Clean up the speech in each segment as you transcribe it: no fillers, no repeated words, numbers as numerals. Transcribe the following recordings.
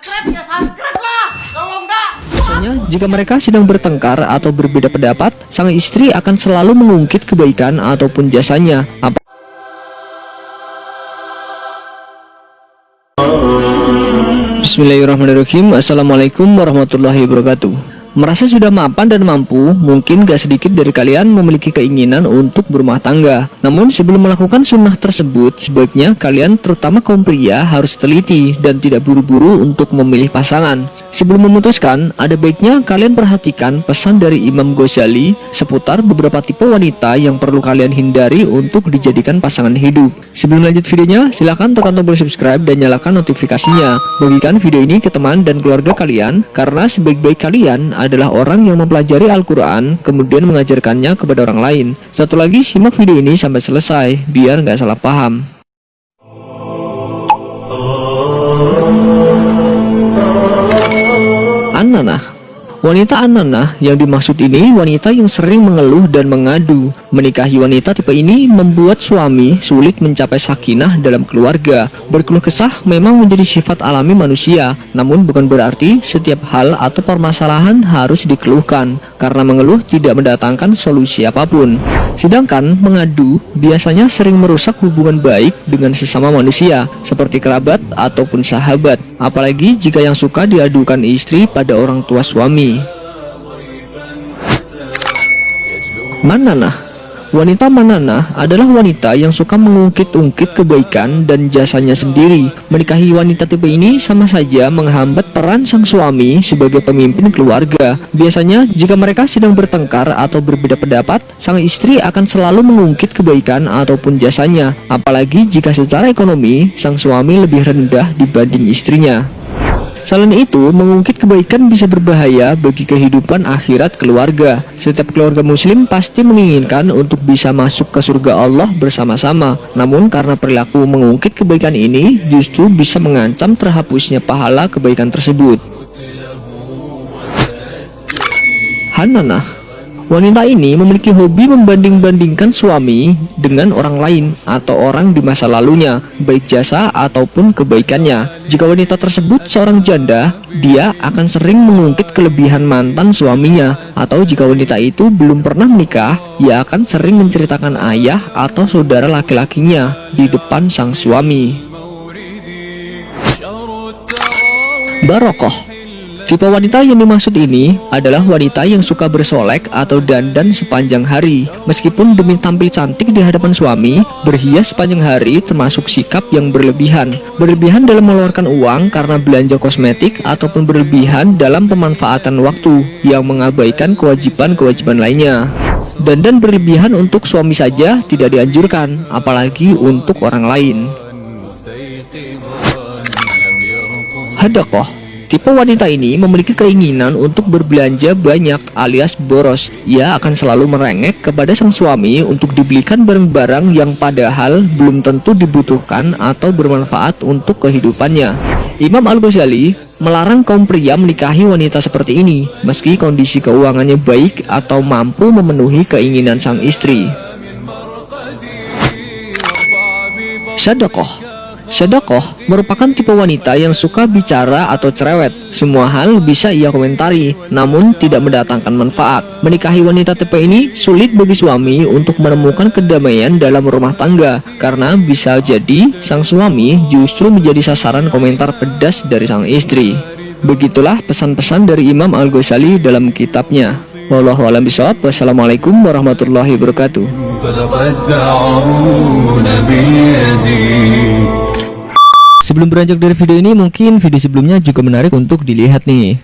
subscribe ya subscribe lah. Kalau enggak, Biasanya, jika mereka sedang bertengkar atau berbeda pendapat, sang istri akan selalu mengungkit kebaikan ataupun jasanya. Bismillahirrahmanirrahim. Assalamualaikum warahmatullahi wabarakatuh. Merasa sudah mapan dan mampu, mungkin gak sedikit dari kalian memiliki keinginan untuk berumah tangga. Namun sebelum melakukan sunnah tersebut, sebaiknya kalian terutama kaum pria harus teliti dan tidak buru-buru untuk memilih pasangan. Sebelum memutuskan, ada baiknya kalian perhatikan pesan dari Imam Ghazali seputar beberapa tipe wanita yang perlu kalian hindari untuk dijadikan pasangan hidup. Sebelum lanjut videonya, silahkan tekan tombol subscribe dan nyalakan notifikasinya. Bagikan video ini ke teman dan keluarga kalian, karena sebaik-baik kalian adalah orang yang mempelajari Al-Quran, kemudian mengajarkannya kepada orang lain. Satu lagi, simak video ini sampai selesai, biar nggak salah paham. An-Nanah. Wanita An-Nanah yang dimaksud ini wanita yang sering mengeluh dan mengadu. Menikahi wanita tipe ini membuat suami sulit mencapai sakinah dalam keluarga. Berkeluh kesah memang menjadi sifat alami manusia, namun bukan berarti setiap hal atau permasalahan harus dikeluhkan, karena mengeluh tidak mendatangkan solusi apapun. Sedangkan mengadu biasanya sering merusak hubungan baik dengan sesama manusia, seperti kerabat ataupun sahabat, apalagi jika yang suka diadukan istri pada orang tua suami. Mananah. Wanita Mananah adalah wanita yang suka mengungkit-ungkit kebaikan dan jasanya sendiri. Menikahi wanita tipe ini sama saja menghambat peran sang suami sebagai pemimpin keluarga. Biasanya jika mereka sedang bertengkar atau berbeda pendapat, sang istri akan selalu mengungkit kebaikan ataupun jasanya, apalagi jika secara ekonomi sang suami lebih rendah dibanding istrinya. Selain itu, mengungkit kebaikan bisa berbahaya bagi kehidupan akhirat keluarga. Setiap keluarga muslim pasti menginginkan untuk bisa masuk ke surga Allah bersama-sama. Namun karena perilaku mengungkit kebaikan ini justru bisa mengancam terhapusnya pahala kebaikan tersebut. Hananah. Wanita ini memiliki hobi membanding-bandingkan suami dengan orang lain atau orang di masa lalunya, baik jasa ataupun kebaikannya. Jika wanita tersebut seorang janda, dia akan sering mengungkit kelebihan mantan suaminya. Atau jika wanita itu belum pernah menikah, ia akan sering menceritakan ayah atau saudara laki-lakinya di depan sang suami. Barokoh. Tipe wanita yang dimaksud ini adalah wanita yang suka bersolek atau dandan sepanjang hari. Meskipun demi tampil cantik di hadapan suami, berhias sepanjang hari termasuk sikap yang berlebihan. Berlebihan dalam mengeluarkan uang karena belanja kosmetik ataupun berlebihan dalam pemanfaatan waktu yang mengabaikan kewajiban-kewajiban lainnya. Dandan berlebihan untuk suami saja tidak dianjurkan, apalagi untuk orang lain. Hadaqah. Tipe wanita ini memiliki keinginan untuk berbelanja banyak alias boros. Ia akan selalu merengek kepada sang suami untuk dibelikan barang-barang yang padahal belum tentu dibutuhkan atau bermanfaat untuk kehidupannya. Imam Al-Ghazali melarang kaum pria menikahi wanita seperti ini, meski kondisi keuangannya baik atau mampu memenuhi keinginan sang istri. Sadaqah. Sadaqah merupakan tipe wanita yang suka bicara atau cerewet. Semua hal bisa ia komentari, namun tidak mendatangkan manfaat. Menikahi wanita tipe ini sulit bagi suami untuk menemukan kedamaian dalam rumah tangga, karena bisa jadi sang suami justru menjadi sasaran komentar pedas dari sang istri. Begitulah pesan-pesan dari Imam Al-Ghazali dalam kitabnya. Wallahu a'lam bishawab. Wassalamualaikum warahmatullahi wabarakatuh. Sebelum beranjak dari video ini, mungkin video sebelumnya juga menarik untuk dilihat nih.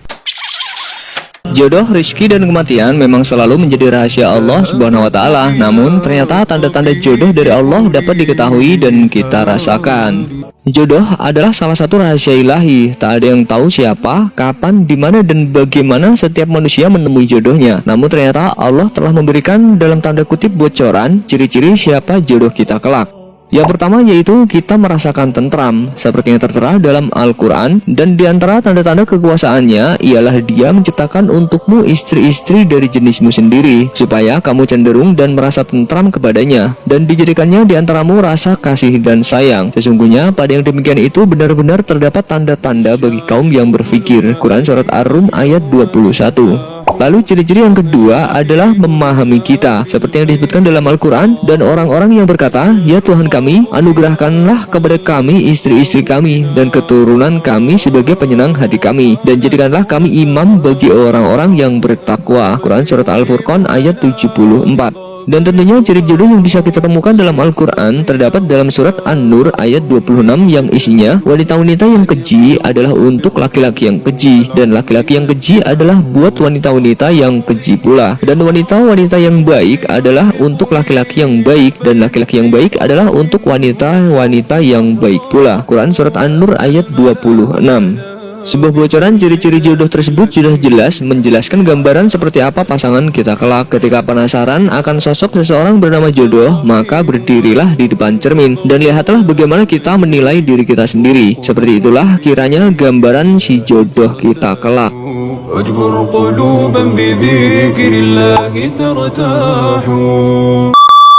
Jodoh, rezeki, dan kematian memang selalu menjadi rahasia Allah Subhanahu wa Ta'ala. Namun ternyata tanda-tanda jodoh dari Allah dapat diketahui dan kita rasakan. Jodoh adalah salah satu rahasia ilahi. Tak ada yang tahu siapa, kapan, di mana, dan bagaimana setiap manusia menemui jodohnya. Namun ternyata Allah telah memberikan dalam tanda kutip bocoran ciri-ciri siapa jodoh kita kelak. Yang pertama yaitu kita merasakan tentram, seperti yang tertera dalam Al-Quran. Dan diantara tanda-tanda kekuasaannya ialah Dia menciptakan untukmu istri-istri dari jenismu sendiri, supaya kamu cenderung dan merasa tentram kepadanya, dan dijadikannya diantaramu rasa kasih dan sayang. Sesungguhnya pada yang demikian itu benar-benar terdapat tanda-tanda bagi kaum yang berfikir. Quran Surat Ar-Rum ayat 21. Lalu ciri-ciri yang kedua adalah memahami kita, seperti yang disebutkan dalam Al-Quran. Dan orang-orang yang berkata, "Ya Tuhan kami, anugerahkanlah kepada kami istri-istri kami dan keturunan kami sebagai penyenang hati kami, dan jadikanlah kami imam bagi orang-orang yang bertakwa." Quran Surat Al-Furqan ayat 74. Dan tentunya ciri jodoh yang bisa kita temukan dalam Al-Quran terdapat dalam surat An-Nur ayat 26 yang isinya, wanita-wanita yang keji adalah untuk laki-laki yang keji, dan laki-laki yang keji adalah buat wanita-wanita yang keji pula, dan wanita-wanita yang baik adalah untuk laki-laki yang baik, dan laki-laki yang baik adalah untuk wanita-wanita yang baik pula. Quran Surat An-Nur ayat 26. Sebuah bocoran ciri-ciri jodoh tersebut sudah jelas menjelaskan gambaran seperti apa pasangan kita kelak. Ketika penasaran akan sosok seseorang bernama jodoh, maka berdirilah di depan cermin dan lihatlah bagaimana kita menilai diri kita sendiri. Seperti itulah kiranya gambaran si jodoh kita kelak.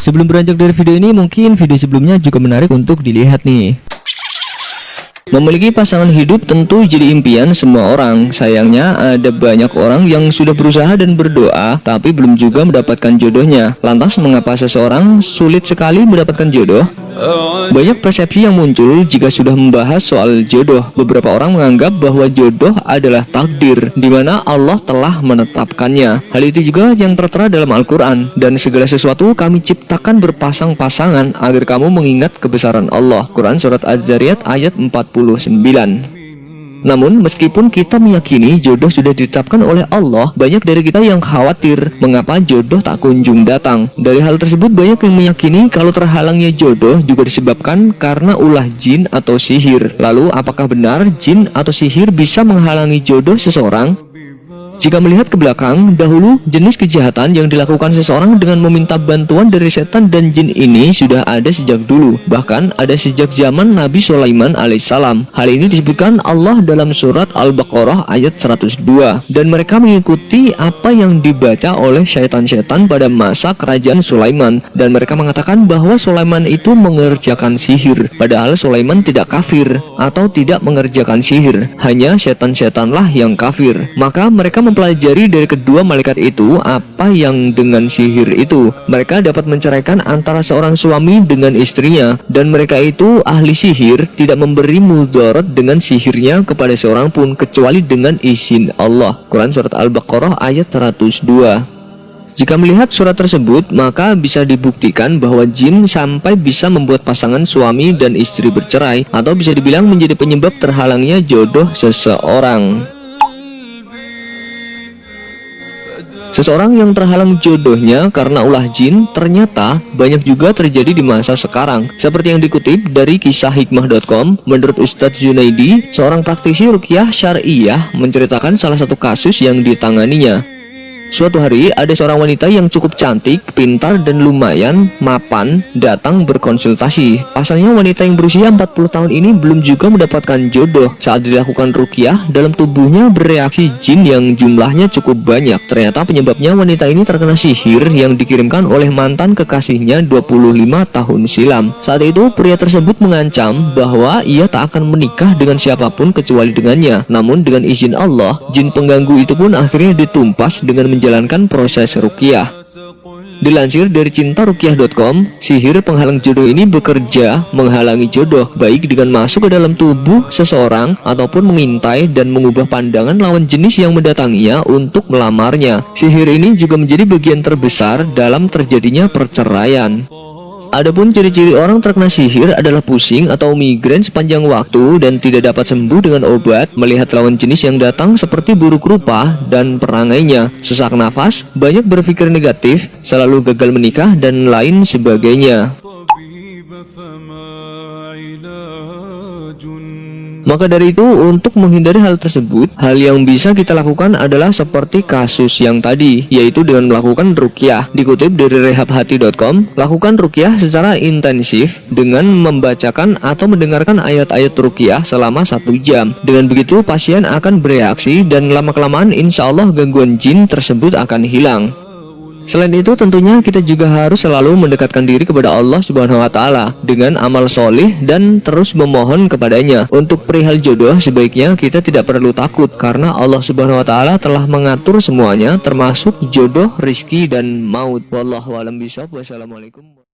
Sebelum beranjak dari video ini, mungkin video sebelumnya juga menarik untuk dilihat nih. Memiliki pasangan hidup tentu jadi impian semua orang. Sayangnya ada banyak orang yang sudah berusaha dan berdoa tapi belum juga mendapatkan jodohnya. Lantas mengapa seseorang sulit sekali mendapatkan jodoh? Banyak persepsi yang muncul jika sudah membahas soal jodoh. Beberapa orang menganggap bahwa jodoh adalah takdir, di mana Allah telah menetapkannya. Hal itu juga yang tertera dalam Al-Quran. Dan segala sesuatu kami ciptakan berpasang-pasangan agar kamu mengingat kebesaran Allah. Quran Surat Az-Zariyat ayat 49. Namun meskipun kita meyakini jodoh sudah ditetapkan oleh Allah, banyak dari kita yang khawatir mengapa jodoh tak kunjung datang. Dari hal tersebut banyak yang meyakini kalau terhalangnya jodoh juga disebabkan karena ulah jin atau sihir. Lalu apakah benar jin atau sihir bisa menghalangi jodoh seseorang? Jika melihat ke belakang, dahulu jenis kejahatan yang dilakukan seseorang dengan meminta bantuan dari setan dan jin ini sudah ada sejak dulu. Bahkan ada sejak zaman Nabi Sulaiman alaihissalam. Hal ini disebutkan Allah dalam surat Al-Baqarah ayat 102. Dan mereka mengikuti apa yang dibaca oleh syaitan-syaitan pada masa kerajaan Sulaiman. Dan mereka mengatakan bahwa Sulaiman itu mengerjakan sihir. Padahal Sulaiman tidak kafir atau tidak mengerjakan sihir. Hanya syaitan-syaitanlah yang kafir. Maka mereka mempelajari dari kedua malaikat itu apa yang dengan sihir itu. Mereka dapat menceraikan antara seorang suami dengan istrinya, dan mereka itu ahli sihir tidak memberi mudarat dengan sihirnya kepada seorang pun kecuali dengan izin Allah. Quran Surat Al-Baqarah ayat 102. Jika melihat surat tersebut, maka bisa dibuktikan bahwa jin sampai bisa membuat pasangan suami dan istri bercerai, atau bisa dibilang menjadi penyebab terhalangnya jodoh seseorang. Seseorang yang terhalang jodohnya karena ulah jin ternyata banyak juga terjadi di masa sekarang. Seperti yang dikutip dari kisah hikmah.com, menurut Ustadz Junaidi, seorang praktisi ruqyah syariah menceritakan salah satu kasus yang ditanganinya. Suatu hari ada seorang wanita yang cukup cantik, pintar dan lumayan mapan datang berkonsultasi. Pasalnya wanita yang berusia 40 tahun ini belum juga mendapatkan jodoh. Saat dilakukan ruqyah, dalam tubuhnya bereaksi jin yang jumlahnya cukup banyak. Ternyata penyebabnya wanita ini terkena sihir yang dikirimkan oleh mantan kekasihnya 25 tahun silam. Saat itu pria tersebut mengancam bahwa ia tak akan menikah dengan siapapun kecuali dengannya. Namun dengan izin Allah, jin pengganggu itu pun akhirnya ditumpas dengan menjalankan proses ruqyah. Dilansir dari cintaruqyah.com, sihir penghalang jodoh ini bekerja menghalangi jodoh, baik dengan masuk ke dalam tubuh seseorang ataupun mengintai dan mengubah pandangan lawan jenis yang mendatanginya untuk melamarnya. Sihir ini juga menjadi bagian terbesar dalam terjadinya perceraian. Adapun ciri-ciri orang terkena sihir adalah pusing atau migrain sepanjang waktu dan tidak dapat sembuh dengan obat, melihat lawan jenis yang datang seperti buruk rupa dan perangainya, sesak nafas, banyak berpikir negatif, selalu gagal menikah dan lain sebagainya. Maka dari itu, untuk menghindari hal tersebut, hal yang bisa kita lakukan adalah seperti kasus yang tadi, yaitu dengan melakukan ruqyah. Dikutip dari rehabhati.com, lakukan ruqyah secara intensif dengan membacakan atau mendengarkan ayat-ayat ruqyah selama 1 jam. Dengan begitu, pasien akan bereaksi dan lama-kelamaan insya Allah gangguan jin tersebut akan hilang. Selain itu, tentunya kita juga harus selalu mendekatkan diri kepada Allah Subhanahu wa Ta'ala dengan amal solih dan terus memohon kepadanya. Untuk perihal jodoh, sebaiknya kita tidak perlu takut karena Allah Subhanahu wa Ta'ala telah mengatur semuanya, termasuk jodoh, rizki, dan maut. Wallahu a'lam bishawab. Wassalamualaikum.